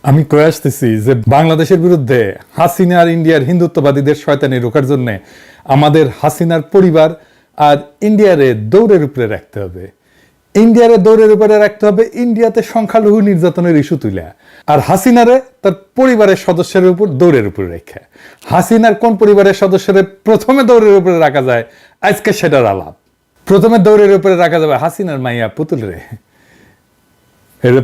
আমি কয়ে আসতেছি যে বাংলাদেশের বিরুদ্ধে হাসিনা আর ইন্ডিয়ার হিন্দুত্ববাদীদের শয়তানি রোখার জন্য আমাদের হাসিনার পরিবার আর ইন্ডিয়ারে দৌড়ের উপরে রাখতে হবে। ইন্ডিয়ারে দৌড়ের উপরে রাখতে হবে ইন্ডিয়াতে সংখ্যালঘু নির্যাতনের ইস্যু তুলে, আর হাসিনারে তার পরিবারের সদস্যের উপর দৌড়ের উপরে রেখে। হাসিনার কোন পরিবারের সদস্যরে প্রথমে দৌড়ের উপরে রাখা যায় আজকে সেটার আলাপ। প্রথমে দৌড়ের উপরে রাখা যাবে হাসিনার মাইয়া পুতুল রে,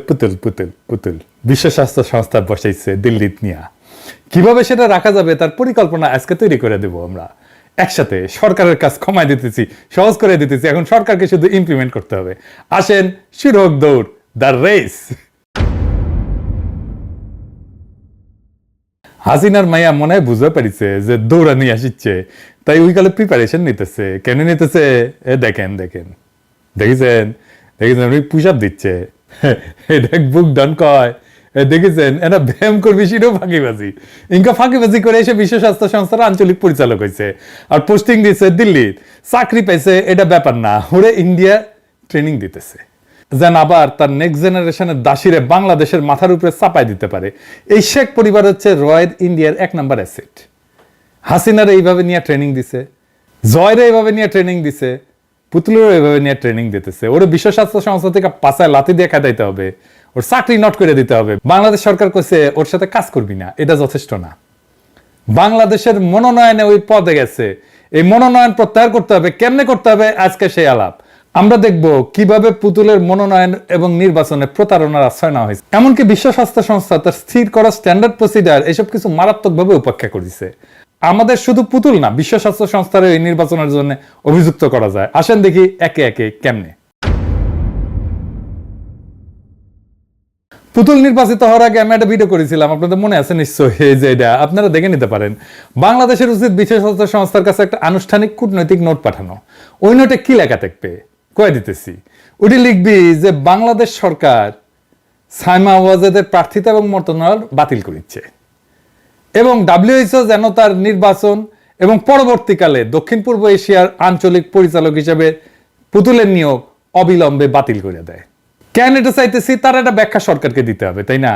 পুতুল পুতুল পুতুল বিশ্ব স্বাস্থ্য সংস্থা বসাইছে দিল্লিত নিয়া। কিভাবে সেটা রাখা যাবে তার পরিকল্পনা আজকে তৈরি করে দেব আমরা একসাথে। সরকারের কাজ কমায় দিতেছি, সহজ করে দিতেছি, এখন সরকারকে শুধু ইমপ্লিমেন্ট করতে হবে। আসেন, শুরু হোক দৌড়, দ্য রেস। হাসিনার মাইয়া মনে হয় বুঝতে পারিছে যে দৌড়া নিয়ে আসিচ্ছে, তাই ওই কালে প্রিপারেশন নিতেছে। কেন নিতেছে? দেখেন দেখেন দেখেছেন দেখেছেন ওই পুশ আপ দিচ্ছে, বুক ডান কয় দেখেছেন। এরা ব্যায়াম করবি সেটাও ফাঁকিবাজি, ইনকা ফাঁকিবাজি করে এসে বিশ্ব স্বাস্থ্য সংস্থার আঞ্চলিক পরিচালক হয়েছে আর পোস্টিং দিয়েছে দিল্লির। চাকরি পাইছে এটা ব্যাপার না, ওরে ইন্ডিয়া ট্রেনিং দিতেছে যেন আবার তার নেক্সট জেনারেশনের দাসীরে বাংলাদেশের মাথার উপরে চাপাই দিতে পারে। এই শেখ পরিবার হচ্ছে রয়ের ইন্ডিয়ার 1 নাম্বার অ্যাসেট। হাসিনারে এইভাবে নিয়ে ট্রেনিং দিছে, জয়রে এইভাবে নিয়ে ট্রেনিং দিছে, পুতুলেরও এইভাবে নিয়ে ট্রেনিং দিতেছে। ওরে বিশ্ব স্বাস্থ্য সংস্থা থেকে পাশায় লাথি দিয়ে খাইতে হবে, ওর চাকরি নট করে দিতে হবে। বাংলাদেশ সরকার কইছে ওর সাথে কাজ করবি না, এটা যথেষ্ট না। বাংলাদেশের মনোনয়নে ওই পদে গেছে, এই মনোনয়ন প্রত্যাহার করতে হবে। কেমনে করতে হবে আজকে সেই আলাপ আমরা দেখব, কিভাবে পুতুলের মনোনয়ন এবং নির্বাচনে প্রতারণার আশ্রয় নেওয়া হয়েছে। এমনকি বিশ্ব স্বাস্থ্য সংস্থা তার স্থির করা স্ট্যান্ডার্ড প্রসিডিউর এসব কিছু মারাত্মকভাবে উপেক্ষা করেছে। আমাদের শুধু পুতুল না, বিশ্ব স্বাস্থ্য সংস্থার এই নির্বাচনের জন্য অভিযুক্ত করা যায়। আসেন দেখি একে একে কেমনে। পুতুল নির্বাচিত হওয়ার আগে আমি একটা ভিডিও করেছিলাম, আপনাদের মনে আছে নিশ্চয়ই, যে এটা আপনারা দেখে নিতে পারেন। বাংলাদেশের উচিত বিশ্ব স্বাস্থ্য সংস্থার কাছে একটা আনুষ্ঠানিক কূটনৈতিক নোট পাঠানো। ওই নোটে কি লেখা থাকবে কয়ে দিতেছি। ওটি লিখবি যে বাংলাদেশ সরকার সাইমা ওয়াজেদের প্রার্থিতা এবং মনোনয়ন বাতিল করেছে এবং WHO যেন তার নির্বাচন এবং পরবর্তীকালে দক্ষিণ পূর্ব এশিয়ার আঞ্চলিক পরিচালক হিসেবে পুতুলের নিয়োগ অবিলম্বে বাতিল করে দেয়। কেন এটা চাইতেছি তার একটা ব্যাখ্যা সরকারকে দিতে হবে, তাই না?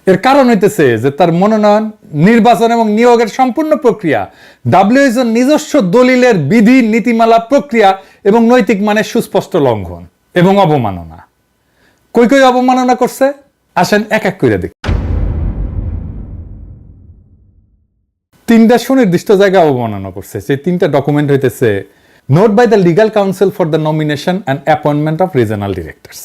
এর কারণ হইতেছে যে তার মনোনয়ন, নির্বাচন এবং নিয়োগের সম্পূর্ণ প্রক্রিয়া WHO নিজস্ব দলিলের বিধি, নীতিমালা, প্রক্রিয়া এবং নৈতিক মানের সুস্পষ্ট লঙ্ঘন এবং অবমাননা। কই কই অবমাননা করছে আসেন এক এক করে দেখি। 3টা সুনির্দিষ্ট জায়গায় অবমাননা করছে। সেই 3টা ডকুমেন্ট হইতেছে note by the legal council for the nomination and appointment of regional directors.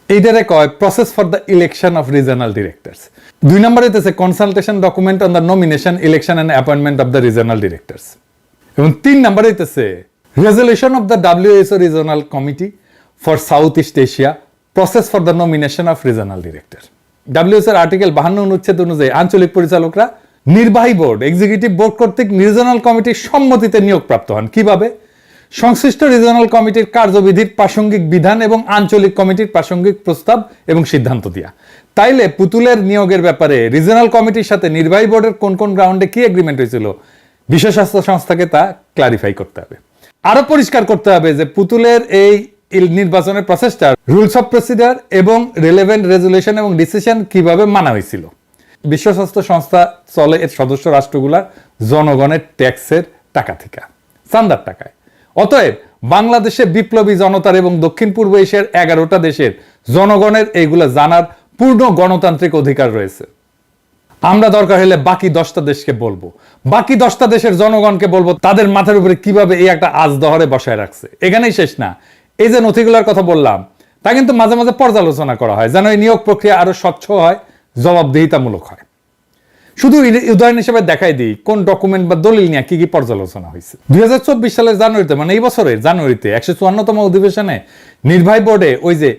এইটারে কয় process for the election of regional directors. 2 নম্বর হইতেছে consultation document on the nomination, election and appointment of the regional directors. এবং 3 নম্বর হইতেছে resolution of the WHO regional committee for South East Asia, process for the nomination of regional director. WHO article 52 অনুচ্ছেদ অনুযায়ী আঞ্চলিক পরিচালকরা নির্বাহী board, executive board কর্তৃক regional কমিটির সম্মতিতে নিয়োগপ্রাপ্ত হন। কিভাবে? সংশ্লিষ্ট রিজনাল কমিটির কার্যবিধির প্রাসঙ্গিক বিধান এবং আঞ্চলিক কমিটির প্রাসঙ্গিক প্রস্তাব এবং সিদ্ধান্ত দিয়া। তাইলে পুতুলের নিয়োগের ব্যাপারে রিজনাল কমিটির সাথে নির্বাহী বোর্ডের কোন কোন গ্রাউন্ডে কি এগ্রিমেন্ট হয়েছিল বিশ্ব স্বাস্থ্য সংস্থাকে তা ক্লারিফাই করতে হবে। আরো পরিষ্কার করতে হবে যে পুতুলের এই নির্বাচনের প্রসেসটা, রুলস অফ প্রসিডিউর এবং রিলেভেন্ট রেজুলেশন এবং ডিসিশন কিভাবে মানা হয়েছিল। বিশ্ব স্বাস্থ্য সংস্থা চলে এর সদস্য রাষ্ট্রগুলার জনগণের ট্যাক্সের টাকা থেকে, চান্দার টাকায়। অতএব বাংলাদেশে বিপ্লবী জনতার এবং দক্ষিণ পূর্ব এশিয়ার 11টা দেশের জনগণের এইগুলা জানার পূর্ণ গণতান্ত্রিক অধিকার রয়েছে। আমরা দরকার হলে বাকি 10টা দেশকে বলবো, বাকি 10টা দেশের জনগণকে বলবো তাদের মাথার উপরে কিভাবে এই একটা আজদহরে বসায় রাখছে। এখানেই শেষ না, এই যে নথিগুলোর কথা বললাম তা কিন্তু মাঝে মাঝে পর্যালোচনা করা হয় যেন এই নিয়োগ প্রক্রিয়া আরো স্বচ্ছ হয়, জবাবদিহিতামূলক হয়। শুধু উদাহরণ হিসেবে দেখাই দিই কোন ডকুমেন্ট বা দলিল নিয়ে কি কি পর্যালোচনা হয়েছে। 2024 সালের জানুয়ারিতে, মানে এই বছরের জানুয়ারিতে 154তম অধিবেশনে নির্বাহী বোর্ডে ওই যে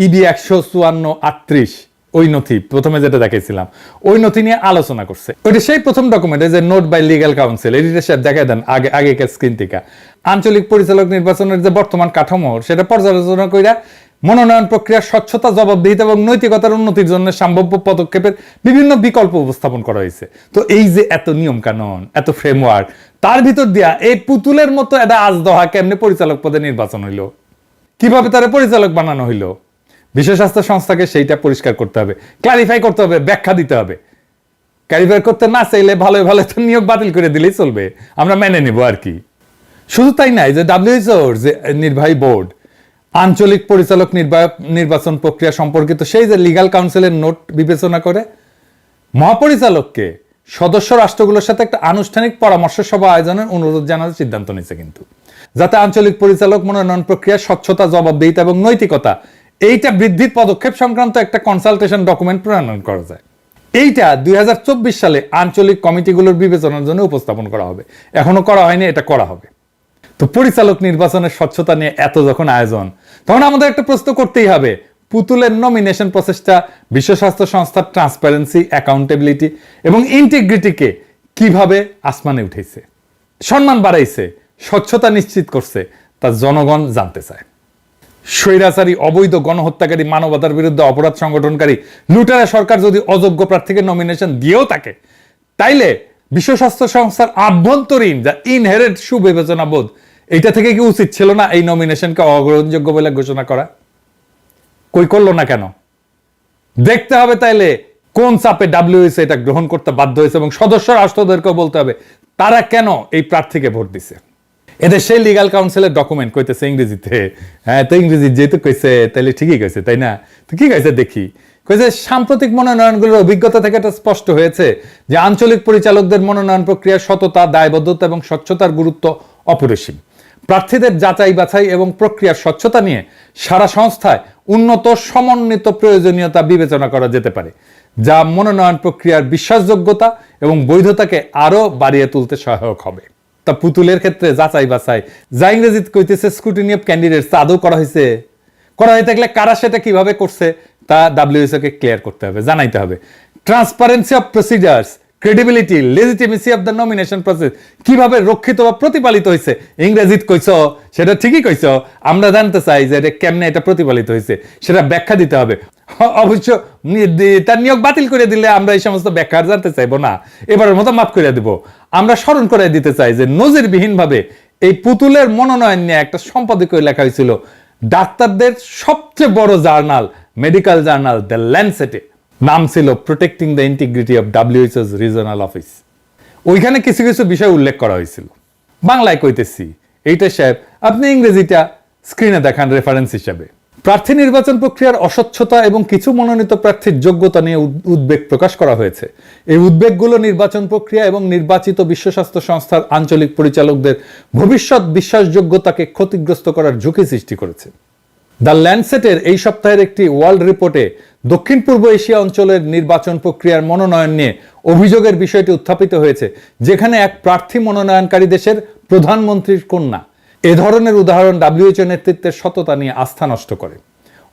EB 154-38 ওই নথি প্রথমে যেটা দেখাইছিলাম, ওই নথি নিয়ে আলোচনা করছে। ওইটা সেই প্রথম ডকুমেন্ট, যে note by legal counsel. Editor দেখাই দেন আগেকার স্ক্রিন থেকে। আঞ্চলিক পরিচালক নির্বাচনের যে বর্তমান কাঠামো সেটা পর্যালোচনা কইরা মনোনয়ন প্রক্রিয়ার স্বচ্ছতা, জবাবদিহিতা এবং নৈতিকতার উন্নতির জন্য সম্ভাব্য পদক্ষেপের বিভিন্ন বিকল্প উপস্থাপন করা হয়েছে। তো এই যে এত নিয়ম কানুন, এত ফ্রেমওয়ার্ক, তার ভিতর দিয়া এই পুতুলের মতো একটা আজদহা কেমনে পরিচালক পদে নির্বাচন হইল, কিভাবে তারা পরিচালক বানানো হইল, বিশ্ব স্বাস্থ্য সংস্থাকে সেইটা পরিষ্কার করতে হবে, ক্লারিফাই করতে হবে, ব্যাখ্যা দিতে হবে। ক্লারিফাই করতে না চাইলে ভালো ভালো তো নিয়োগ বাতিল করে দিলেই চলবে, আমরা মেনে নেব আর কি। শুধু তাই নাই, যে ডাব্লিউএইচওর যে নির্বাহী বোর্ড আঞ্চলিক পরিচালক নির্বাচন প্রক্রিয়া সম্পর্কিত সেই যে লিগ্যাল কাউন্সিলের নোট বিবেচনা করে মহাপরিচালককে সদস্য রাষ্ট্রগুলোর সাথে একটা আনুষ্ঠানিক পরামর্শ সভা আয়োজনের অনুরোধ জানানোর সিদ্ধান্ত নিয়েছে, কিন্তু যাতে আঞ্চলিক পরিচালক মনোনয়ন প্রক্রিয়া স্বচ্ছতা, জবাবদিহিতা এবং নৈতিকতা এইটা বৃদ্ধির পদক্ষেপ সংক্রান্ত একটা কনসালটেশন ডকুমেন্ট প্রণয়ন করা যায়। এইটা 2024 সালে আঞ্চলিক কমিটিগুলোর বিবেচনার জন্য উপস্থাপন করা হবে। এখনো করা হয়নি, এটা করা হবে। তো পরিচালক নির্বাচনের স্বচ্ছতা নিয়ে এত যখন আয়োজন, তখন আমাদের একটা প্রশ্ন করতেই হবে, পুতুলের নমিনেশন প্রসেসটা বিশ্ব স্বাস্থ্য সংস্থার ট্রান্সপারেন্সি, অ্যাকাউন্টেবিলিটি এবং ইন্টিগ্রিটিকে কিভাবে আসমানে উঠেছে, সম্মান বাড়াইছে, স্বচ্ছতা নিশ্চিত করছে, তা জনগণ জানতে চায়। স্বৈরাচারী, অবৈধ, গণহত্যাকারী, মানবতার বিরুদ্ধে অপরাধ সংগঠনকারী লুটেরা সরকার যদি অযোগ্য প্রার্থীকে নমিনেশন দিয়েও থাকে, তাইলে বিশ্ব স্বাস্থ্য সংস্থার আভ্যন্তরীণ যা ইনহেরেন্ট সুবিবেচনা বোধ, এইটা থেকে কি উচিত ছিল না এই নমিনেশনকে অগ্রহণযোগ্য বলে ঘোষণা করা? কই করলো না কেন? দেখতে হবে তাইলে কোন চাপে ডাব্লিউএইচও এটা গ্রহণ করতে বাধ্য হয়েছে, এবং সদস্য রাষ্ট্রদেরকেও বলতে হবে তারা কেন এই প্রার্থীকে ভোট দিছে। এদের সেই লিগ্যাল কাউন্সিলের ডকুমেন্ট কইতেছে ইংরেজিতে। হ্যাঁ, তো ইংরেজি যেহেতু কইছে তাইলে ঠিকই কইছে, তাই না? তো কি কইছে দেখি। কইছে সাম্প্রতিক মনোনয়নগুলোর অভিজ্ঞতা থেকে এটা স্পষ্ট হয়েছে যে আঞ্চলিক পরিচালকদের মনোনয়ন প্রক্রিয়ার সততা, দায়বদ্ধতা এবং স্বচ্ছতার গুরুত্ব অপরিসীম। প্রার্থীদের যাচাই বাছাই এবং প্রক্রিয়ার স্বচ্ছতা নিয়ে সারা সংস্থায় উন্নত সমন্বিত প্রয়োজনীয়তা বিবেচনা করা যেতে পারে, যা মনোনয়ন প্রক্রিয়ার বিশ্বাসযোগ্যতা এবং বৈধতাকে আরো বাড়িয়ে তুলতে সহায়ক হবে। তা পুতুলের ক্ষেত্রে যাচাই বাছাই, যা ইংরেজিতে কইতেছে স্ক্রুটিনি অফ ক্যান্ডিডেটস, তা আদৌ করা হয়েছে? করা হয়ে থাকলে কারা সেটা কিভাবে করছে তা ডাব্লিউএইচও কে ক্লিয়ার করতে হবে, জানাইতে হবে। Transparency of procedures, credibility, legitimacy of the nomination process কিভাবে রক্ষিত বা প্রতিপালিত হয়েছে, ইংরেজিতে কইছো সেটা ঠিকই কইছো, আমরা জানতে চাই যে এটা কেমনে এটা প্রতিপালিত হয়েছে, সেটা ব্যাখ্যা দিতে হবে। অবশ্য তার নিয়োগ বাতিল করে দিলে আমরা এই সমস্ত ব্যাখ্যা জানতে চাইবো না, এবারের মতো মাফ করে দেব। আমরা স্মরণ করে দিতে চাই যে নজিরবিহীন ভাবে এই পুতুলের মনোনয়ন নিয়ে একটা সম্পাদকীয় লেখা হয়েছিল ডাক্তারদের সবচেয়ে বড় জার্নাল, মেডিকেল জার্নাল দ্য ল্যান্সেটে। নাম ছিল প্রোটেক্টিং দ্য ইন্টিগ্রিটি অফ ডাব্লিউএইচও's রিজনাল অফিস। ওইখানে কিছু কিছু বিষয় উল্লেখ করা হয়েছিল। বাংলায় কইতেছি, এইটা সাহেব আপনি ইংরেজিটা স্ক্রিনে দেখান রেফারেন্স হিসাবে। প্রার্থী নির্বাচন প্রক্রিয়ার অস্বচ্ছতা এবং কিছু মনোনীত প্রার্থীর যোগ্যতা নিয়ে উদ্বেগ প্রকাশ করা হয়েছে। এই উদ্বেগগুলো নির্বাচন প্রক্রিয়া এবং নির্বাচিত বিশ্ব স্বাস্থ্য সংস্থার আঞ্চলিক পরিচালকদের ভবিষ্যৎ বিশ্বাসযোগ্যতাকে ক্ষতিগ্রস্ত করার ঝুঁকি সৃষ্টি করেছে। দ্য ল্যান্ডসেটের এই সপ্তাহের একটি ওয়ার্ল্ড রিপোর্টে দক্ষিণ পূর্ব এশিয়া অঞ্চলের নির্বাচন প্রক্রিয়ার মনোনয়ন নিয়ে অভিযোগের বিষয়টি উত্থাপিত হয়েছে, যেখানে এক প্রার্থী মনোনয়নকারী দেশের প্রধানমন্ত্রীর কন্যা। এ ধরনের উদাহরণ ডাব্লিউএইচও নেতৃত্বের সততা নিয়ে আস্থা নষ্ট করে।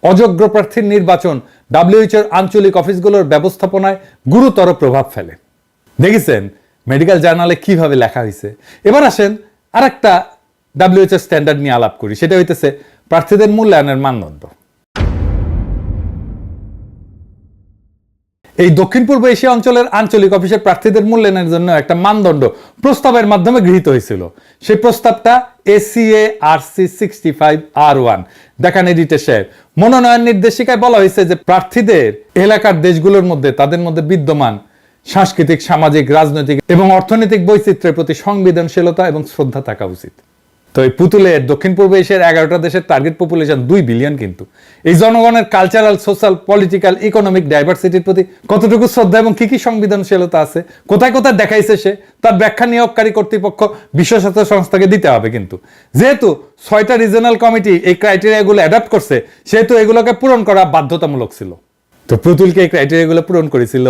অযোগ্য প্রার্থীর নির্বাচন ডাব্লিউএইচওর আঞ্চলিক অফিসগুলোর ব্যবস্থাপনায় গুরুতর প্রভাব ফেলে। দেখেছেন মেডিকেল জার্নালে কিভাবে লেখা হয়েছে। এবার আসেন আরেকটা ডাব্লিউএইচও স্ট্যান্ডার্ড নিয়ে আলাপ করি, সেটা হইতেছে প্রার্থীদের মূল্যায়নের মানদণ্ড। এই দক্ষিণ পূর্ব এশিয়া অঞ্চলের আঞ্চলিক অফিসের প্রার্থীদের মূল্যায়নের জন্য একটা মানদণ্ড প্রস্তাবের মাধ্যমে গৃহীত হয়েছিল। সেই প্রস্তাবটা ACA-RC 65R1। দেখান এডিটর সাহেব। মনোনয়ন নির্দেশিকায় বলা হয়েছে যে প্রার্থীদের এলাকার দেশগুলোর মধ্যে তাদের মধ্যে বিদ্যমান সাংস্কৃতিক, সামাজিক, রাজনৈতিক এবং অর্থনৈতিক বৈচিত্র্যের প্রতি সংবেদনশীলতা এবং শ্রদ্ধা থাকা উচিত। তো এই পুতুলের দক্ষিণ পূর্ব এশিয়ার 11টা দেশের টার্গেট পপুলেশন 2 বিলিয়ন, কিন্তু এই জনগণের কালচারাল, সোশ্যাল, পলিটিক্যাল, ইকোনমিক ডাইভার্সিটির প্রতি কতটুকু শ্রদ্ধা এবং কি কি সংবেদনশীলতা আছে, কোথায় কোথায় দেখাইছে সে, তার ব্যাখ্যা নিয়োগকারী কর্তৃপক্ষ বিশ্ব স্বাস্থ্য সংস্থাকে দিতে হবে। কিন্তু যেহেতু 6টা রিজনাল কমিটি এই ক্রাইটেরিয়াগুলো অ্যাডাপ্ট করছে, সেহেতু এগুলোকে পূরণ করা বাধ্যতামূলক ছিল। তো পুতুলকে এই ক্রাইটেরিয়াগুলো পূরণ করেছিল।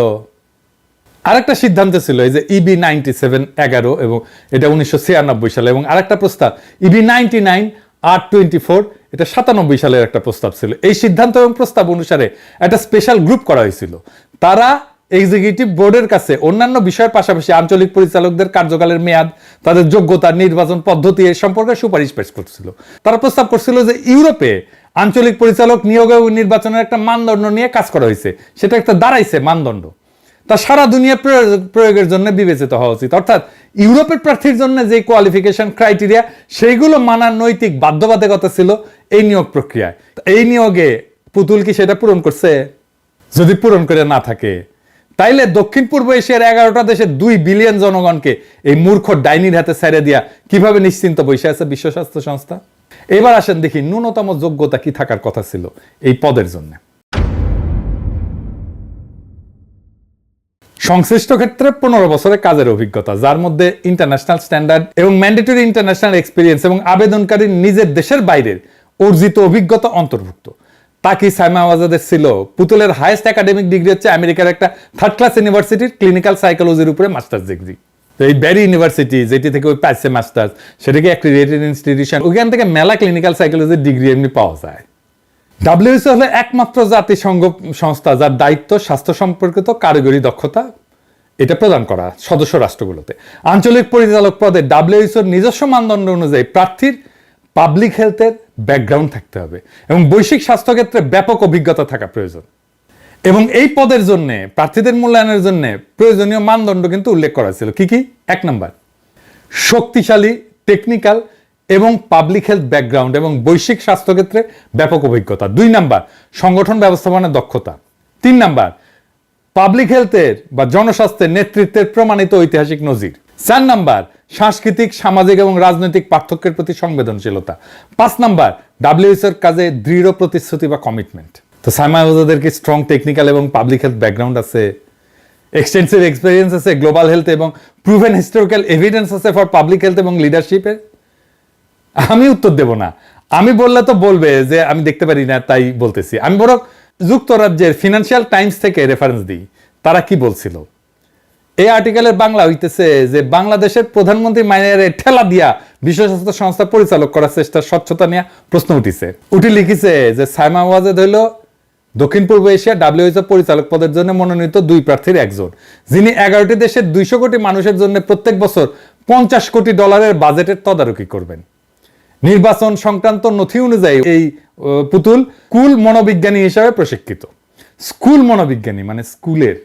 আরেকটা সিদ্ধান্ত ছিল এই যে EB 97-11, এবং এটা 1996 সালে, এবং আরেকটা প্রস্তাব EB 99-R24, এটা 97 সালের একটা প্রস্তাব ছিল। এই সিদ্ধান্ত এবং প্রস্তাব অনুসারে একটা স্পেশাল গ্রুপ করা হয়েছিল। তারা এক্সিকিউটিভ বোর্ডের কাছে অন্যান্য বিষয়ের পাশাপাশি আঞ্চলিক পরিচালকদের কার্যকালের মেয়াদ, তাদের যোগ্যতা, নির্বাচন পদ্ধতি এ সম্পর্কে সুপারিশ পেশ করছিল। তারা প্রস্তাব করছিল যে ইউরোপে আঞ্চলিক পরিচালক নিয়োগ এবং নির্বাচনের একটা মানদণ্ড নিয়ে কাজ করা হয়েছে, সেটা একটা দাঁড়াইছে মানদণ্ড, তা সারা দুনিয়া প্রয়োগের জন্য বিবেচিত হওয়া উচিত। অর্থাৎ ইউরোপের প্রার্থীর জন্য যে কোয়ালিফিকেশন ক্রাইটেরিয়া, সেইগুলো মানার নৈতিক বাধ্যবাধকতা ছিল এই নিয়োগ প্রক্রিয়ায়। এই নিয়োগে পুতুল কি সেটা পূরণ করছে? যদি পূরণ করে না থাকে, তাইলে দক্ষিণ পূর্ব এশিয়ার 11টা দেশের 2 বিলিয়ন জনগণকে এই মূর্খ ডাইনির হাতে ছেড়ে দিয়া কিভাবে নিশ্চিন্ত বসে আছে বিশ্ব স্বাস্থ্য সংস্থা? এবার আসেন দেখি ন্যূনতম যোগ্যতা কি থাকার কথা ছিল এই পদের জন্য। সংশ্লিষ্ট ক্ষেত্রে 15 বছরের কাজের অভিজ্ঞতা, যার মধ্যে ইন্টারন্যাশনাল স্ট্যান্ডার্ড এবং ম্যান্ডেটরি ইন্টারন্যাশনাল এক্সপিরিয়েন্স এবং আবেদনকারীর নিজের দেশের বাইরের অর্জিত অভিজ্ঞতা অন্তর্ভুক্ত। তা কি সাইমা ওয়াজেদের ছিল? পুতুলের হাইয়েস্ট একাডেমিক ডিগ্রি হচ্ছে আমেরিকার একটা 3rd ক্লাস ইউনিভার্সিটির ক্লিনিক্যাল সাইকোলজির উপরে মাস্টার্স ডিগ্রি। এই ব্যারি ইউনিভার্সিটি যেটি থেকে ওই পাইছে মাস্টার্স, সেটাকে অ্যাক্রিডিটেড ইনস্টিটিউশন, ওইখান থেকে মেলা ক্লিনিক্যাল সাইকোলজির ডিগ্রি এমনি পাওয়া যায়। WHO হলো একমাত্র জাতিসংঘ সংস্থা যার দায়িত্ব স্বাস্থ্য সম্পর্কিত কারিগরি দক্ষতা এটা প্রদান করা সদস্য রাষ্ট্রগুলোতে। আঞ্চলিক পরিচালক পদে WHO নিজস্ব মানদণ্ড অনুযায়ী প্রার্থীর পাবলিক হেলথের ব্যাকগ্রাউন্ড থাকতে হবে এবং বৈশ্বিক স্বাস্থ্য ক্ষেত্রে ব্যাপক অভিজ্ঞতা থাকা প্রয়োজন। এবং এই পদের জন্য প্রার্থীদের মূল্যায়নের জন্য প্রয়োজনীয় মানদণ্ড কিন্তু উল্লেখ করা ছিল। কি কি? 1 নাম্বার, শক্তিশালী টেকনিক্যাল এবং পাবলিক হেলথ ব্যাকগ্রাউন্ড এবং বৈশ্বিক স্বাস্থ্য ক্ষেত্রে ব্যাপক অভিজ্ঞতা। 2 নাম্বার, সংগঠন ব্যবস্থাপনার দক্ষতা। 3 নাম্বার, পাবলিক হেলথের বা জনস্বাস্থ্যের নেতৃত্বের প্রমাণিত ঐতিহাসিক নজির। 4 নাম্বার, সাংস্কৃতিক, সামাজিক এবং রাজনৈতিক পার্থক্যের প্রতি সংবেদনশীলতা। 5 নাম্বার, WHOর কাজে দৃঢ় প্রতিশ্রুতি বা কমিটমেন্ট। তো সাইমা ওয়াজেদের কি স্ট্রং টেকনিক্যাল এবং পাবলিক হেলথ ব্যাকগ্রাউন্ড আছে, এক্সটেন্সিভ এক্সপেরিয়েন্স আছে গ্লোবাল হেলথ এবং প্রুভেন হিস্টোরিক্যাল এভিডেন্স আছে ফর পাবলিক হেলথ এবং লিডারশিপের? আমি উত্তর দেব না। আমি বললে তো বলবে যে আমি দেখতে পারি না তাই বলতেছি। আমি বরং যুক্তরাজ্যের ফিনান্সিয়াল টাইমস থেকে রেফারেন্স দিই, তারা কি বলছিল। এই আর্টিকেলের বাংলা হইতেছে যে বাংলাদেশের প্রধানমন্ত্রী মাইনারে ঠেলা দিয়া বিশ্ব স্বাস্থ্য সংস্থা পরিচালক করার চেষ্টা স্বচ্ছতা নিয়ে প্রশ্ন উঠিছে। লিখিছে যে সাইমা ওয়াজেদ হইল দক্ষিণ পূর্ব এশিয়া WHO পরিচালক পদের জন্য মনোনীত 2 প্রার্থীর একজন, যিনি 11টি দেশের 200 কোটি মানুষের জন্য প্রত্যেক বছর $50 কোটি বাজেটের তদারকি করবেন। নির্বাচন সংক্রান্ত নথি অনুযায়ী এই পুতুল স্কুল মনোবিজ্ঞানী হিসাবে প্রশিক্ষিত। স্কুল মনোবিজ্ঞানী মানে স্কুলের,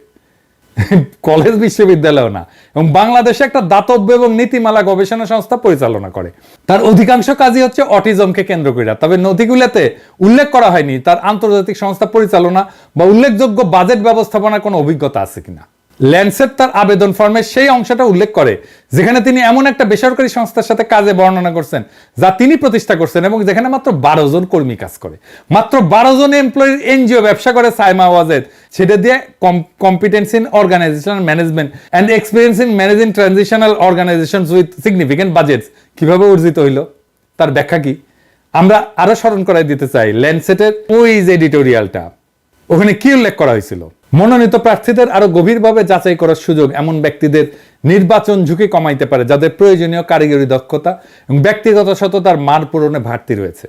কলেজ বিশ্ববিদ্যালয় না। এবং বাংলাদেশে একটা দাতব্য এবং নীতিমালা গবেষণা সংস্থা পরিচালনা করে। তার অধিকাংশ কাজই হচ্ছে অটিজমকে কেন্দ্র করে। তবে নথিগুলোতে উল্লেখ করা হয়নি তার আন্তর্জাতিক সংস্থা পরিচালনা বা উল্লেখযোগ্য বাজেট ব্যবস্থাপনার কোনো অভিজ্ঞতা আছে কিনা। ল্যান্ডসেট তার আবেদন ফর্মে সেই অংশটা উল্লেখ করে যেখানে তিনি এমন একটা বেসরকারি সংস্থার সাথে কাজে বর্ণনা করছেন যা তিনি প্রতিষ্ঠা করছেন এবং যেখানে মাত্র 12 জন কর্মী কাজ করে। মাত্র 12 জন এমপ্লয়ির এনজিও ব্যবসা করে সাইমা ওয়াজেদ। সেটা দিয়ে competence in organisational management and experience in managing transitional organisations with significant budgets কিভাবে অর্জিত হইল তার ব্যাখ্যা কি? আমরা আরো স্মরণ করাই দিতে চাই ল্যান্ডসেটের ওই যে এডিটোরিয়ালটা, ওখানে কি উল্লেখ করা হয়েছিল? মনোনীত প্রার্থীদের আরো গভীরভাবে যাচাই করার সুযোগ এমন ব্যক্তিদের নির্বাচন ঝুঁকি কমাইতে পারে যাদের প্রয়োজনীয় কারিগরি দক্ষতা এবং ব্যক্তিগত সততার মান পূরণে ঘাটতি রয়েছে।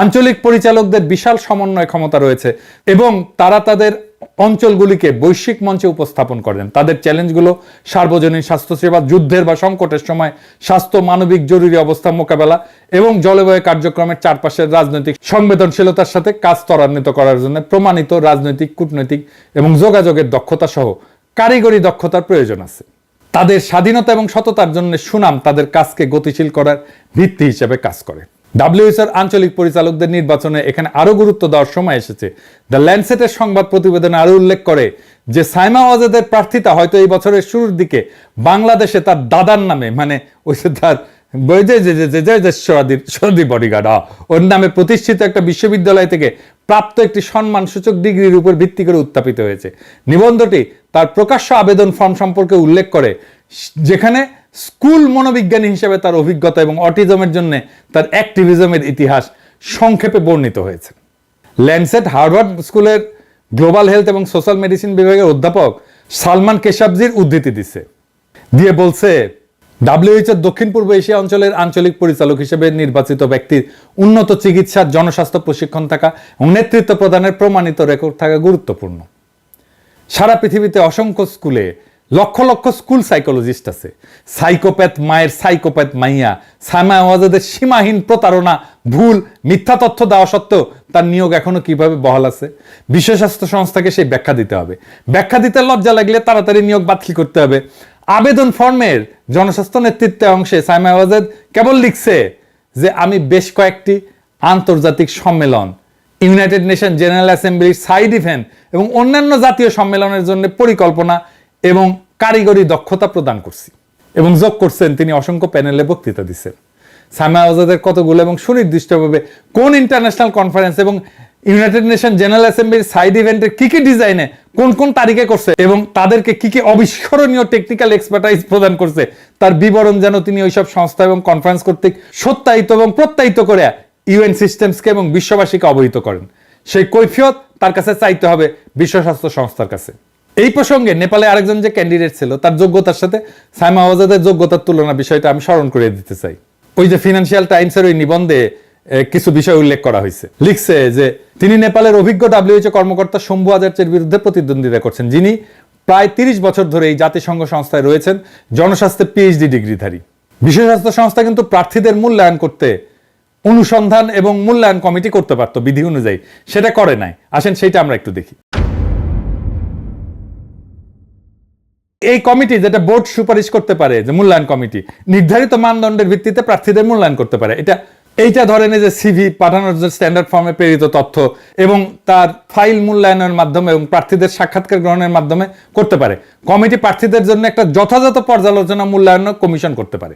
আঞ্চলিক পরিচালকদের বিশাল সমন্বয় ক্ষমতা রয়েছে এবং তারা তাদের অঞ্চলগুলিকে বৈশ্বিক মঞ্চে উপস্থাপন করেন। তাদের চ্যালেঞ্জগুলো সার্বজনীন স্বাস্থ্যসেবা, যুদ্ধের বা সংকটের সময় স্বাস্থ্য, মানবিক জরুরি অবস্থা মোকাবেলা এবং জলবায়ু কার্যক্রমের চারপাশের রাজনৈতিক সংবেদনশীলতার সাথে কাজ ত্বরান্বিত করার জন্য প্রমাণিত রাজনৈতিক, কূটনৈতিক এবং যোগাযোগের দক্ষতা সহ কারিগরি দক্ষতার প্রয়োজন আছে। তাদের স্বাধীনতা এবং সততার জন্য সুনাম তাদের কাজকে গতিশীল করার ভিত্তি হিসেবে কাজ করে। WHOর আঞ্চলিক পরিচালকদের নির্বাচনে এখানে আরো গুরুত্ব দেওয়ার সময় এসেছে। দ্য ল্যান্ডসেটের সংবাদ প্রতিবেদনে আরো উল্লেখ করে যে সাইমা ওয়াজেদের প্রার্থিতা হয়তো এই বছরের শুরুর দিকে বাংলাদেশে তার দাদার নামে, মানে ওই তার সর্দি বডিগার্ড ওর নামে প্রতিষ্ঠিত একটা বিশ্ববিদ্যালয় থেকে প্রাপ্ত একটি সম্মানসূচক ডিগ্রির উপর ভিত্তি করে উত্থাপিত হয়েছে। নিবন্ধটি তার প্রকাশ্য আবেদন ফর্ম সম্পর্কে উল্লেখ করে, যেখানে স্কুল মনোবিজ্ঞানী হিসেবে তার অভিজ্ঞতা এবং অটিজমের জন্য তার অ্যাক্টিভিজমের ইতিহাস সংক্ষেপে বর্ণিত হয়েছে। ল্যান্ডসেট হার্ভার্ড স্কুলের গ্লোবাল হেলথ এবং সোশ্যাল মেডিসিন বিভাগের অধ্যাপক সালমান কেশাবজির উদ্ধৃতি দিয়ে বলছে, WHO দক্ষিণ পূর্ব এশিয়া অঞ্চলের আঞ্চলিক পরিচালক হিসেবে নির্বাচিত ব্যক্তির উন্নত চিকিৎসার, জনস্বাস্থ্য প্রশিক্ষণ থাকা এবং নেতৃত্ব প্রদানের প্রমাণিত রেকর্ড থাকা গুরুত্বপূর্ণ। সারা পৃথিবীতে অসংখ্য স্কুলে লক্ষ লক্ষ স্কুল সাইকোলজিস্ট আছে। সাইকোপ্যাথ মায়ের সাইকোপ্যাথ মাইয়া সাইমা ওয়াজেদের সীমাহীন প্রতারণা, ভুল, মিথ্যা তথ্য দেওয়া সত্ত্বেও তার নিয়োগ এখনো কিভাবে বহাল আছে? বিশ্ব স্বাস্থ্য সংস্থাকে সেই ব্যাখ্যা দিতে হবে। ব্যাখ্যা দিতে লজ্জা লাগলে তাড়াতাড়ি নিয়োগ বাতিল করতে হবে। আবেদন ফর্মের জনস্বাস্থ্য নেতৃত্বে অংশে সাইমা ওয়াজেদ কেবল লিখছে যে আমি বেশ কয়েকটি আন্তর্জাতিক সম্মেলন ইউনাইটেড নেশন জেনারেল অ্যাসেম্বলির সাইড ইভেন্ট এবং অন্যান্য জাতীয় সম্মেলনের জন্য পরিকল্পনা এবং কারিগরি দক্ষতা প্রদান করছি। এবং যোগ করছেন তিনি অসংখ্য প্যানেলে বক্তৃতা দিচ্ছেন। সাইমা ওয়াজেদের কতগুলো এবং সুনির্দিষ্টভাবে কোন ইন্টারন্যাশনাল কনফারেন্স এবং ইউনাইটেড নেশন জেনারেল অ্যাসেম্বলির সাইড ইভেন্টের কি কি ডিজাইনে কোন কোন তারিখে করছে এবং তাদেরকে কি কি অবিস্মরণীয় টেকনিক্যাল এক্সপার্টাইজ প্রদান করছে তার বিবরণ যেন তিনি ওইসব সংস্থা এবং কনফারেন্স কর্তৃক সত্যায়িত এবং প্রত্যায়িত করে ইউএন সিস্টেমসকে এবং বিশ্ববাসীকে অবহিত করেন, সেই কৈফিয়ত তার কাছে চাইতে হবে বিশ্ব স্বাস্থ্য সংস্থার কাছে। এই প্রসঙ্গে নেপালে আরেকজন যে ক্যান্ডিডেট ছিল তার যোগ্যতার সাথে সাইমা ওয়াজেদের যোগ্যতার তুলনা বিষয়টা আমি স্মরণ করে দিতে চাই। ওই যে ফিনান্সিয়াল টাইমসের ওই নিবন্ধে কিছু বিষয় উল্লেখ করা হয়েছে, লিখছে যে তিনি নেপালের অভিজ্ঞ WHO কর্মকর্তা শম্ভু আচার্যের বিরুদ্ধে প্রতিদ্বন্দ্বিতা করছেন, যিনি প্রায় 30 বছর ধরে এই জাতিসংঘ সংস্থায় রয়েছেন, জনস্বাস্থ্যে PhD ডিগ্রিধারী। বিশ্ব স্বাস্থ্য সংস্থা কিন্তু প্রার্থীদের মূল্যায়ন করতে অনুসন্ধান এবং মূল্যায়ন কমিটি করতে পারত বিধি অনুযায়ী, সেটা করে নাই। আসেন সেইটা আমরা একটু দেখি। এই কমিটি যেটা বোর্ড সুপারিশ করতে পারে, যে মূল্যায়ন কমিটি নির্ধারিত মানদণ্ডের ভিত্তিতে প্রার্থীদের মূল্যায়ন করতে পারে। এইটা ধরেন যে সিভি পাঠানোর যে স্ট্যান্ডার্ড ফর্মে প্রেরিত তথ্য এবং তার ফাইল মূল্যায়নের মাধ্যমে এবং প্রার্থীদের সাক্ষাৎকার গ্রহণের মাধ্যমে করতে পারে। কমিটি প্রার্থীদের জন্য একটা যথাযথ পর্যালোচনা মূল্যায়ন কমিশন করতে পারে।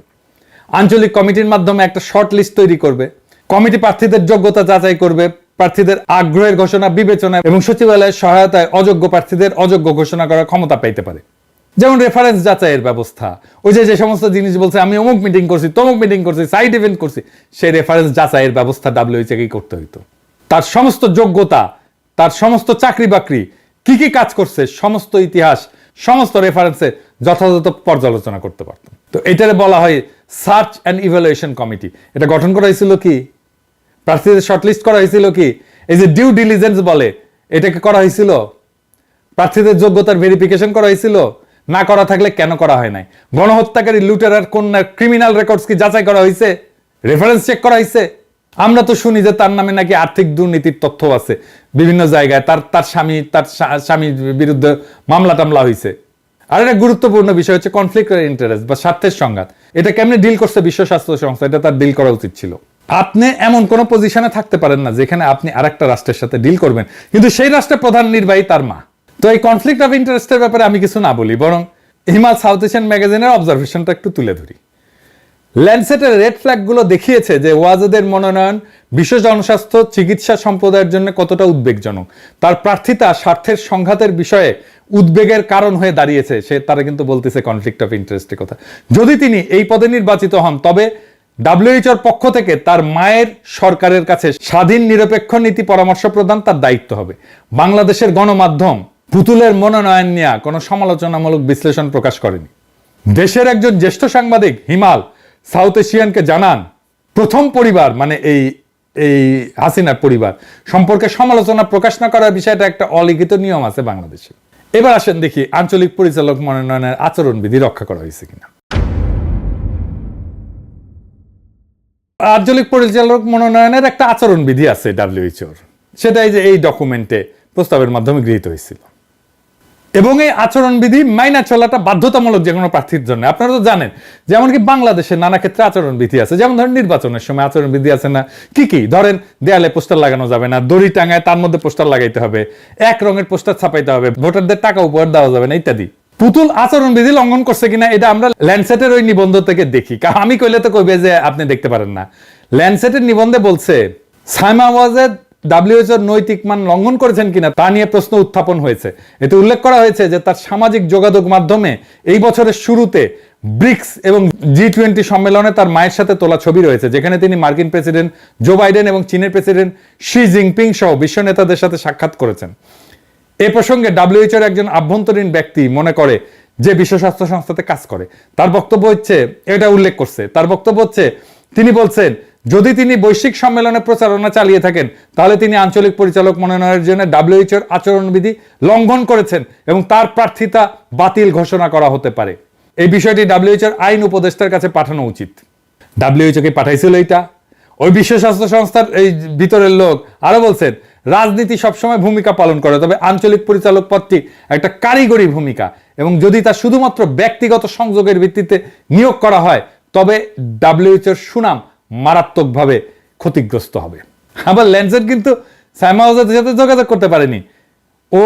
আঞ্চলিক কমিটির মাধ্যমে একটা শর্ট লিস্ট তৈরি করবে। কমিটি প্রার্থীদের যোগ্যতা যাচাই করবে, প্রার্থীদের আগ্রহের ঘোষণা বিবেচনা এবং সচিবালয়ের সহায়তায় অযোগ্য প্রার্থীদের অযোগ্য ঘোষণা করার ক্ষমতা পাইতে পারে। যেমন রেফারেন্স যাচাইয়ের ব্যবস্থা, ওই যে সমস্ত জিনিস বলছে আমি অমুক মিটিং করছি, তমুক মিটিং করছি, সাইড ইভেন্ট করছি, সেই রেফারেন্স যাচাইয়ের ব্যবস্থা WHO-কেই করতে হইতো। তার সমস্ত যোগ্যতা, তার সমস্ত চাকরি বাকরি, কি কি কাজ করছে, সমস্ত ইতিহাস, সমস্ত রেফারেন্সে যথাযথ পর্যালোচনা করতে পারত। তো এটারে বলা হয় সার্চ অ্যান্ড ইভ্যালুয়েশন কমিটি। এটা গঠন করা হয়েছিল কি, প্রার্থীদের শর্টলিস্ট করা হয়েছিল কি, এই যে ডিউ ডিলিজেন্স বলে এটাকে করা হয়েছিল, প্রার্থীদের যোগ্যতার ভেরিফিকেশন করা হয়েছিল, না করা থাকলে কেন করা হয় নাই, গণহত্যাকারী লুটেরার কন্যার ক্রিমিনাল রেকর্ডস কি যাচাই করা হয়েছে, রেফারেন্স চেক করা হয়েছে। আমরা তো শুনি যে তার নামে নাকি আর্থিক দুর্নীতির তথ্য আছে বিভিন্ন জায়গায়, তার স্বামীর বিরুদ্ধে মামলা টামলা হয়েছে। আর একটা গুরুত্বপূর্ণ বিষয় হচ্ছে কনফ্লিক্ট অফ ইন্টারেস্ট বা স্বার্থের সংঘাত। এটা কেমনে ডিল করছে বিশ্ব স্বাস্থ্য সংস্থা, এটা তার ডিল করা উচিত ছিল। আপনি এমন কোন পজিশনে থাকতে পারেন না যেখানে আপনি আরেকটা রাষ্ট্রের সাথে ডিল করবেন, কিন্তু সেই রাষ্ট্রের প্রধান নির্বাহী তার মা। তো এই কনফ্লিক্ট অফ ইন্টারেস্টের ব্যাপারে আমি কিছু না বলি, বরং হিমাল সাউথ এশিয়ান ম্যাগাজিনের অবজারভেশনটা একটু তুলে ধরি। ল্যান্ডসেটের রেড ফ্ল্যাগগুলো দেখিয়েছে যে ওয়াজেদের মনোনয়ন বিশ্ব জনস্বাস্থ্য চিকিৎসা সম্প্রদায়ের জন্য কতটা উদ্বেগজনক। তার প্রার্থিতা স্বার্থের সংঘাতের বিষয়ে উদ্বেগের কারণ হয়ে দাঁড়িয়েছে। তারা কিন্তু বলতেছে কনফ্লিক্ট অফ ইন্টারেস্টের কথা। যদি তিনি এই পদে নির্বাচিত হন, তবে WHO-র পক্ষ থেকে তার মায়ের সরকারের কাছে স্বাধীন নিরপেক্ষ নীতি পরামর্শ প্রদান তার দায়িত্ব হবে। বাংলাদেশের গণমাধ্যম পুতুলের মনোনয়ন নিয়ে কোনো সমালোচনামূলক বিশ্লেষণ প্রকাশ করেনি। দেশের একজন জ্যেষ্ঠ সাংবাদিক হিমাল সাউথ এশিয়ানকে জানান, প্রথম পরিবার মানে এই হাসিনার পরিবার সম্পর্কে সমালোচনা প্রকাশ না করার বিষয়টা একটা অলিখিত নিয়ম আছে বাংলাদেশে। এবার আসেন দেখি আঞ্চলিক পরিচালক মনোনয়নের আচরণবিধি রক্ষা করা হয়েছে কিনা। আঞ্চলিক পরিচালক মনোনয়নের একটা আচরণবিধি আছে WHO-র, সেটাই যে এই ডকুমেন্টে প্রস্তাবের মাধ্যমে গৃহীত হয়েছিল এবং এই আচরণবিধি মাইনা চলাটা বাধ্যতামূলক যে কোনো প্রার্থীর জন্য। আপনারা তো জানেন যেমন কি বাংলাদেশের নানা ক্ষেত্রে আচরণবিধি আছে, যেমন ধরেন নির্বাচনের সময় আচরণবিধি আছে না, কি ধরেন দেয়ালে পোস্টার লাগানো যাবে না, দড়ি টাঙায় তার মধ্যে পোস্টার লাগাইতে হবে, এক রঙের পোস্টার ছাপাইতে হবে, ভোটারদের টাকা উপহার দেওয়া যাবে না ইত্যাদি। পুতুল আচরণবিধি লঙ্ঘন করছে কিনা এটা আমরা ল্যান্ডসেটের ওই নিবন্ধ থেকে দেখি, কারণ আমি কইলে তো কইবে যে আপনি দেখতে পারেন না। ল্যান্ডসেটের নিবন্ধে বলছে সাইমা ওয়াজেদ WHO-র নৈতিক মান লঙ্ঘন করেছেন কিনা তা নিয়ে প্রশ্ন উত্থাপন হয়েছে। এতে উল্লেখ করা হয়েছে যে তার সামাজিক যোগাযোগ মাধ্যমে এই বছরের শুরুতে ব্রিক্স এবং G20 সম্মেলনে তার মায়ের সাথে তোলা ছবি রয়েছে, যেখানে তিনি মার্কিন প্রেসিডেন্ট জো বাইডেন এবং চীনের প্রেসিডেন্ট শি জিনপিং সহ বিশ্ব নেতাদের সাথে সাক্ষাৎ করেছেন। এ প্রসঙ্গে WHO-র একজন আভ্যন্তরীণ ব্যক্তি মনে করে যে বিশ্ব স্বাস্থ্য সংস্থাতে কাজ করে, তার বক্তব্য হচ্ছে, এটা উল্লেখ করছে, তার বক্তব্য হচ্ছে তিনি বলছেন যদি তিনি বৈশ্বিক সম্মেলনে প্রচারণা চালিয়ে থাকেন তাহলে তিনি আঞ্চলিক পরিচালক মনোনয়নের জন্য WHO-র আচরণবিধি লঙ্ঘন করেছেন এবং তার প্রার্থিতা বাতিল ঘোষণা করা হতে পারে। এই বিষয়টি WHO-র আইন উপদেষ্টার কাছে পাঠানো উচিত। WHO-কে পাঠাইছিল এটা ওই বিশ্ব স্বাস্থ্য সংস্থার এই ভিতরের লোক। আরো বলছেন রাজনীতি সবসময় ভূমিকা পালন করে, তবে আঞ্চলিক পরিচালক পদটি একটা কারিগরি ভূমিকা এবং যদি তা শুধুমাত্র ব্যক্তিগত সংযোগের ভিত্তিতে নিয়োগ করা হয় তবে WHO-র সুনাম মারাত্মকভাবে ক্ষতিগ্রস্ত হবে। আবার ল্যান্ডসেট কিন্তু সাইমা ওয়াজেদের সাথে যোগাযোগ করতে পারেনি। ও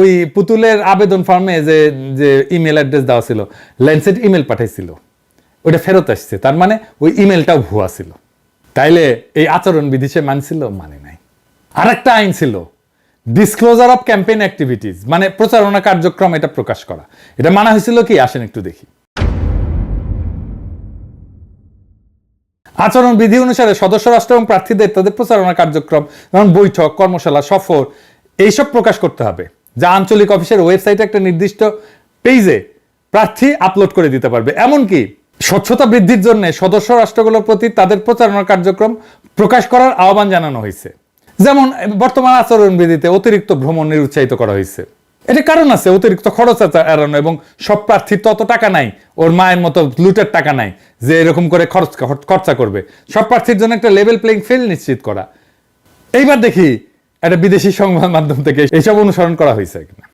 ওই পুতুলের আবেদন ফর্মে যে যে ইমেল অ্যাড্রেস দেওয়া ছিল, ল্যান্সেট ইমেল পাঠাইছিল, ওইটা ফেরত আসছে। তার মানে ওই ইমেলটাও ভুয়া ছিল। তাইলে এই আচরণবিধি সে মানছিল? মানে নাই। আর একটা আইন ছিল, ডিসক্লোজার অফ ক্যাম্পেইন অ্যাক্টিভিটিস, মানে প্রচারণা কার্যক্রম এটা প্রকাশ করা। এটা মানা হয়েছিল কি? আসেন একটু দেখি। আচরণ বিধি অনুসারে সদস্য রাষ্ট্র এবং প্রার্থীদের তাদের প্রচারণা কার্যক্রম, যেমন বৈঠক, কর্মশালা, সফর, এইসব প্রকাশ করতে হবে, যা আঞ্চলিক অফিসের ওয়েবসাইটে একটা নির্দিষ্ট পেজে প্রার্থী আপলোড করে দিতে পারবে। এমনকি স্বচ্ছতা বৃদ্ধির জন্য সদস্য রাষ্ট্রগুলোর প্রতি তাদের প্রচারণা কার্যক্রম প্রকাশ করার আহ্বান জানানো হয়েছে। যেমন বর্তমান আচরণ বিধিতে অতিরিক্ত ভ্রমণ নিরুৎসাহিত করা হয়েছে। এটা কারণ আছে, অতিরিক্ত খরচ এড়ানো, এবং সব প্রার্থীর তো অত টাকা নাই, ওর মায়ের মতো লুটের টাকা নাই যে এরকম করে খরচা করবে। সব প্রার্থীর জন্য একটা লেভেল প্লেইং ফিল্ড নিশ্চিত করা। এইবার দেখি একটা বিদেশি সংবাদ মাধ্যম থেকে এইসব অনুসরণ করা হয়েছে কিনা।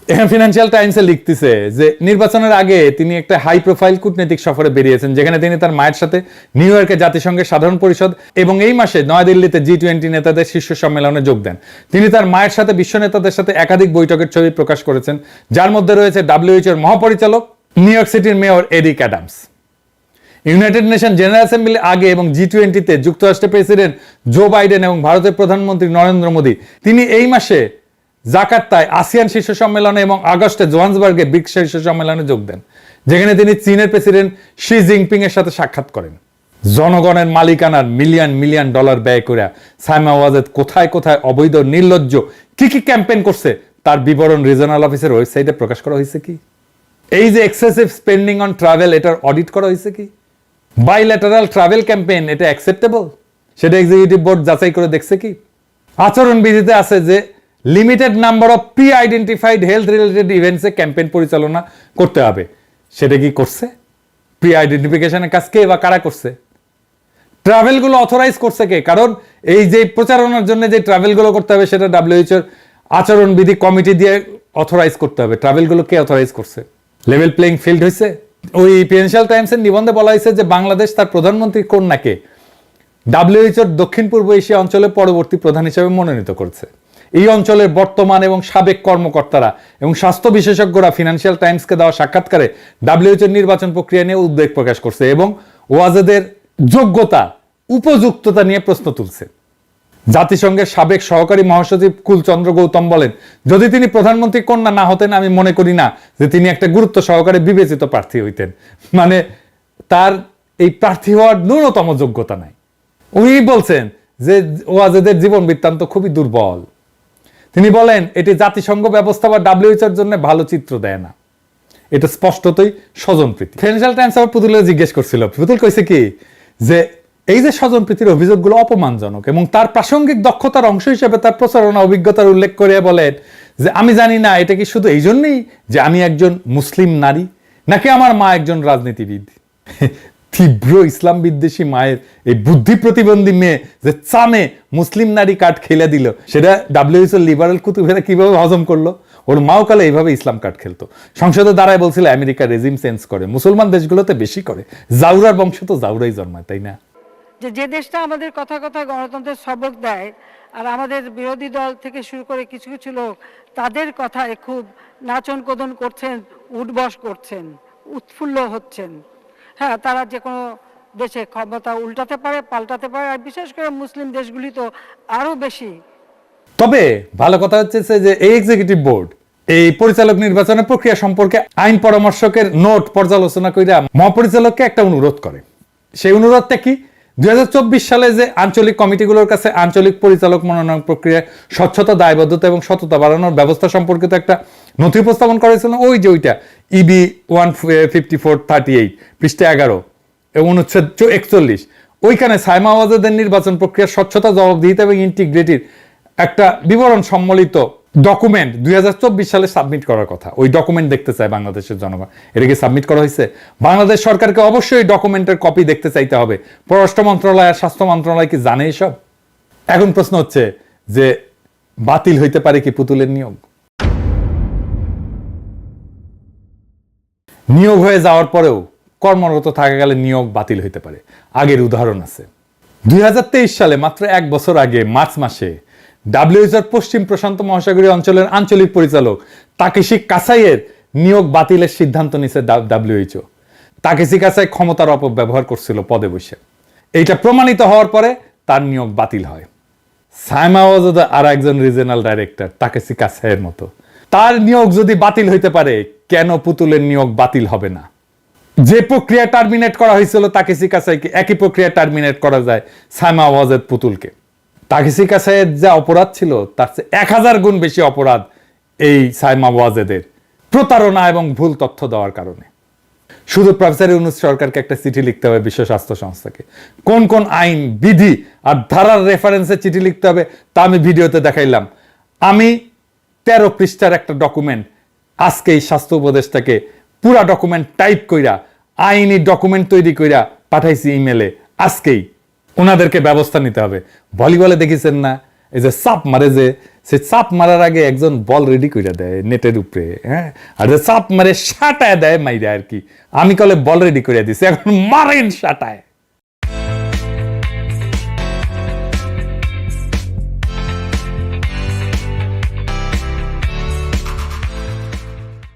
এখানে ফিনান্সিয়াল টাইমসে লিখতেছে যে নির্বাচনের আগে তিনি একটা হাই প্রোফাইল কূটনৈতিক সফরে বেরিয়েছেন, যেখানে তিনি তার মায়ের সাথে নিউ ইয়র্কে জাতিসংঘের সাধারণ পরিষদ এবং এই মাসে নয়াদিল্লিতে G20 নেতাদের শীর্ষ সম্মেলনে যোগ দেন। তিনি তার মায়ের সাথে বিশ্ব নেতাদের সাথে একাধিক বৈঠকের ছবি প্রকাশ করেছেন, যার মধ্যে রয়েছে WHO-র মহাপরিচালক, নিউ ইয়র্ক সিটির মেয়র Eric Adams. United Nation General অ্যাসেম্বলির আগে এবং G20-তে যুক্তরাষ্ট্রের প্রেসিডেন্ট জো বাইডেন এবং ভারতের প্রধানমন্ত্রী নরেন্দ্র মোদী তিনি এই মাসে জাকার্তায় আসিয়ান শীর্ষ সম্মেলনে এবং আগস্টে জোহান্সবার্গে ব্রিক্স শীর্ষ সম্মেলনে যোগ দেন, যেখানে তিনি চীনের প্রেসিডেন্ট শি জিনপিং এর সাথে সাক্ষাৎ করেন। জনগণের মালিকানার মিলিয়ন মিলিয়ন ডলার ব্যয় করে সাইমা ওয়াজেদ কোথায় কোথায় অবৈধ, নির্লজ্জ কি কি ক্যাম্পেইন করছে তার বিবরণ রিজনাল অফিসের ওয়েবসাইটে প্রকাশ করা হয়েছে কি? এই যে এক্সেসিভ স্পেন্ডিং অন ট্রাভেল, এটার অডিট করা হয়েছে কি? বাইল্যাটারাল ট্রাভেল ক্যাম্পেইন, এটা অ্যাকসেপ্টেবল? সেটা এক্সিকিউটিভ বোর্ড যাচাই করে দেখছে কি? আচরণ বিধিতে আছে যে limited number of pre identified health related ইভেন্টসে ক্যাম্পেইন পরিচালনা করতে হবে। সেটা কি করছে? প্রি আইডেন্টিফিকেশনের কাজ কে বা কারা করছে? ট্রাভেলগুলো অথরাইজ করছে কে? কারণ এই যে প্রচারণার জন্য যে ট্রাভেলগুলো করতে হবে সেটা WHO-র আচরণ বিধি কমিটি দিয়ে অথরাইজ করতে হবে। ট্রাভেলগুলো কে অথরাইজ করছে? লেভেল প্লেইং ফিল্ড হয়েছে? ওই ফিনান্সিয়াল টাইমসের নিবন্ধে বলা হয়েছে যে বাংলাদেশ তার প্রধানমন্ত্রীর কন্যাকে WHO-র দক্ষিণ পূর্ব এশিয়া অঞ্চলের পরবর্তী প্রধান হিসেবে মনোনীত করছে। এই অঞ্চলের বর্তমান এবং সাবেক কর্মকর্তারা এবং স্বাস্থ্য বিশেষজ্ঞরা ফিনান্সিয়াল টাইমসকে দেওয়া সাক্ষাৎকারে WHO নির্বাচন প্রক্রিয়া নিয়ে উদ্বেগ প্রকাশ করছে এবং ওয়াজেদের যোগ্যতা, উপযুক্ততা নিয়ে প্রশ্ন তুলছে। জাতিসংঘের সাবেক সহকারী মহাসচিব কুলচন্দ্র গৌতম বলেন, যদি তিনি প্রধানমন্ত্রী কন্যা না হতেন আমি মনে করি না যে তিনি একটা গুরুত্ব সহকারে বিবেচিত প্রার্থী হইতেন। মানে তার এই প্রার্থী হওয়ার ন্যূনতম যোগ্যতা নাই। উনি বলছেন যে ওয়াজেদের জীবন বৃত্তান্ত খুবই দুর্বল। তিনি বলেন এটি জাতিসংঘ ব্যবস্থা বা WHO-র জন্য ভালো চিত্র দেয় না। এটা স্পষ্টতই স্বজনপ্রীতি। ফিনান্সিয়াল টাইমস আবার পুতুলে জিজ্ঞেস করছিল, পুতুল কইছে কি যে এই যে স্বজনপ্রীতির অভিযোগগুলো অপমানজনক, এবং তার প্রাসঙ্গিক দক্ষতার অংশ হিসেবে তার প্রচারণা অভিজ্ঞতার উল্লেখ করে বলেন যে আমি জানি না এটা কি শুধু এই জন্যই যে আমি একজন মুসলিম নারী, নাকি আমার মা একজন রাজনীতিবিদ। তীব্র ইসলাম বিদ্বেষী মায়ের এই বুদ্ধি প্রতিবন্ধী মেয়ে যে চামে মুসলিম নারী কার্ড খেলে দিল, সেটা WHO লিবারাল কুতুবেরা কিভাবে হজম করলো? ওর মাও কালে এইভাবে ইসলাম কার্ড খেলতো। সংসদে দাঁড়ায় বলছিল আমেরিকা রেজিম চেঞ্জ করে, মুসলমান দেশগুলোতে বেশি করে। জাউরার বংশ তো জাউরাই জন্মায়, তাই না? যে দেশটা আমাদের কথা কথা গণতন্ত্রের সবক দেয়, আর আমাদের বিরোধী দল থেকে শুরু করে কিছু কিছু লোক তাদের কথায় খুব নাচন কোদন করছেন, উঠবস করছেন, উৎফুল্ল হচ্ছেন। হ্যাঁ, তারা যে কোনো দেশে ক্ষমতা উল্টাতে পারে, পাল্টাতে পারে, আর বিশেষ করে মুসলিম দেশগুলি তো আরো বেশি। তবে ভালো কথা হচ্ছে যে এই এক্সিকিউটিভ বোর্ড এই পরিচালক নির্বাচনের প্রক্রিয়া সম্পর্কে আইন পরামর্শকের নোট পর্যালোচনা করে মহাপরিচালককে একটা অনুরোধ করে। সেই অনুরোধটা কি? 2024 সালে যে আঞ্চলিক কমিটিগুলোর কাছে আঞ্চলিক পরিচালক মনোনয়ন প্রক্রিয়ায় স্বচ্ছতা, দায়বদ্ধতা এবং সততা বাড়ানোর ব্যবস্থা সম্পর্কিত একটা নথি উপস্থাপন করেছিল, ওই যে ওইটা EB 15438 পৃষ্ঠা 11 এবং অনুচ্ছেদ 41, ওইখানে সাইমা ওয়াজেদের নির্বাচন প্রক্রিয়ার স্বচ্ছতা, জবাবদিহিতা এবং ইন্টিগ্রিটির একটা বিবরণ সম্মিলিত ডকুমেন্ট 2024 সালে সাবমিট করার কথা। ওই ডকুমেন্ট দেখতে চায় বাংলাদেশের জনগণ। এটা কি সাবমিট করা হয়েছে? বাংলাদেশ সরকারকে অবশ্যই ডকুমেন্টের কপি দেখতে চাইতে হবে। পররাষ্ট্র মন্ত্রণালয় আর স্বাস্থ্য মন্ত্রণালয় কি জানে এসব? এখন প্রশ্ন হচ্ছে যে বাতিল হইতে পারে কি পুতুলের নিয়োগ? নিয়োগ হয়ে যাওয়ার পরেও কর্মরত থাকা গেলে নিয়োগ বাতিল হইতে পারে। আগের উদাহরণ আছে। 2023 সালে মাত্র এক বছর আগে মার্চ মাসে ডাব্লিউএইচওর পশ্চিম প্রশান্ত মহাসাগরীয় অঞ্চলের আঞ্চলিক পরিচালক তাকেশি কাসাইয়ের নিয়োগ বাতিলের সিদ্ধান্ত নিছে ডাব্লিউএইচও। তাকেশি কাসাই ক্ষমতার অপব্যবহার করছিল পদে বসে। এইটা প্রমাণিত হওয়ার পরে তার নিয়োগ বাতিল হয়। সাইমা ওয়াজেদ আর একজন রিজিওনাল ডাইরেক্টর তাকেশি কাসাইয়ের মতো, তার নিয়োগ যদি বাতিল হইতে পারে, কেন পুতুলের নিয়োগ বাতিল হবে না? যে প্রক্রিয়া টার্মিনেট করা হয়েছিল তাকেশি কাসাইকে, একই প্রক্রিয়া টার্মিনেট করা যায় সাইমা ওয়াজেদ পুতুলকে। তাকেশি কাসাইয়ের যা অপরাধ ছিল তার চেয়ে 1000 গুণ বেশি অপরাধ এই সাইমা ওয়াজেদের প্রতারণা এবং ভুল তথ্য দেওয়ার কারণে। শুধু প্রফেসর ইউনূস সরকারকে একটা চিঠি লিখতে হবে বিশ্ব স্বাস্থ্য সংস্থাকে। কোন কোন আইন, বিধি আর ধারার রেফারেন্সে চিঠি লিখতে হবে তা আমি ভিডিওতে দেখাইলাম। আমি 13 পৃষ্ঠার একটা ডকুমেন্ট আজকে এই স্বাস্থ্য উপদেষ্টাকে পুরা ডকুমেন্ট টাইপ কইরা আইনি ডকুমেন্ট তৈরি কইরা পাঠাইছি ইমেলে আজকেই। ওনাদেরকে ব্যবস্থা নিতে হবে। ভলিবলে দেখেছেন না, এই যে চাপ মারে, যে সে চাপ মারার আগে একজন বল রেডি কইরা দেয় নেটের উপরে, হ্যাঁ, আর যে চাপ মারে সাটায় দেয় মাইরা আর কি। আমি কলে বল রেডি কইরা দিছি, এখন মারেন সাটায়।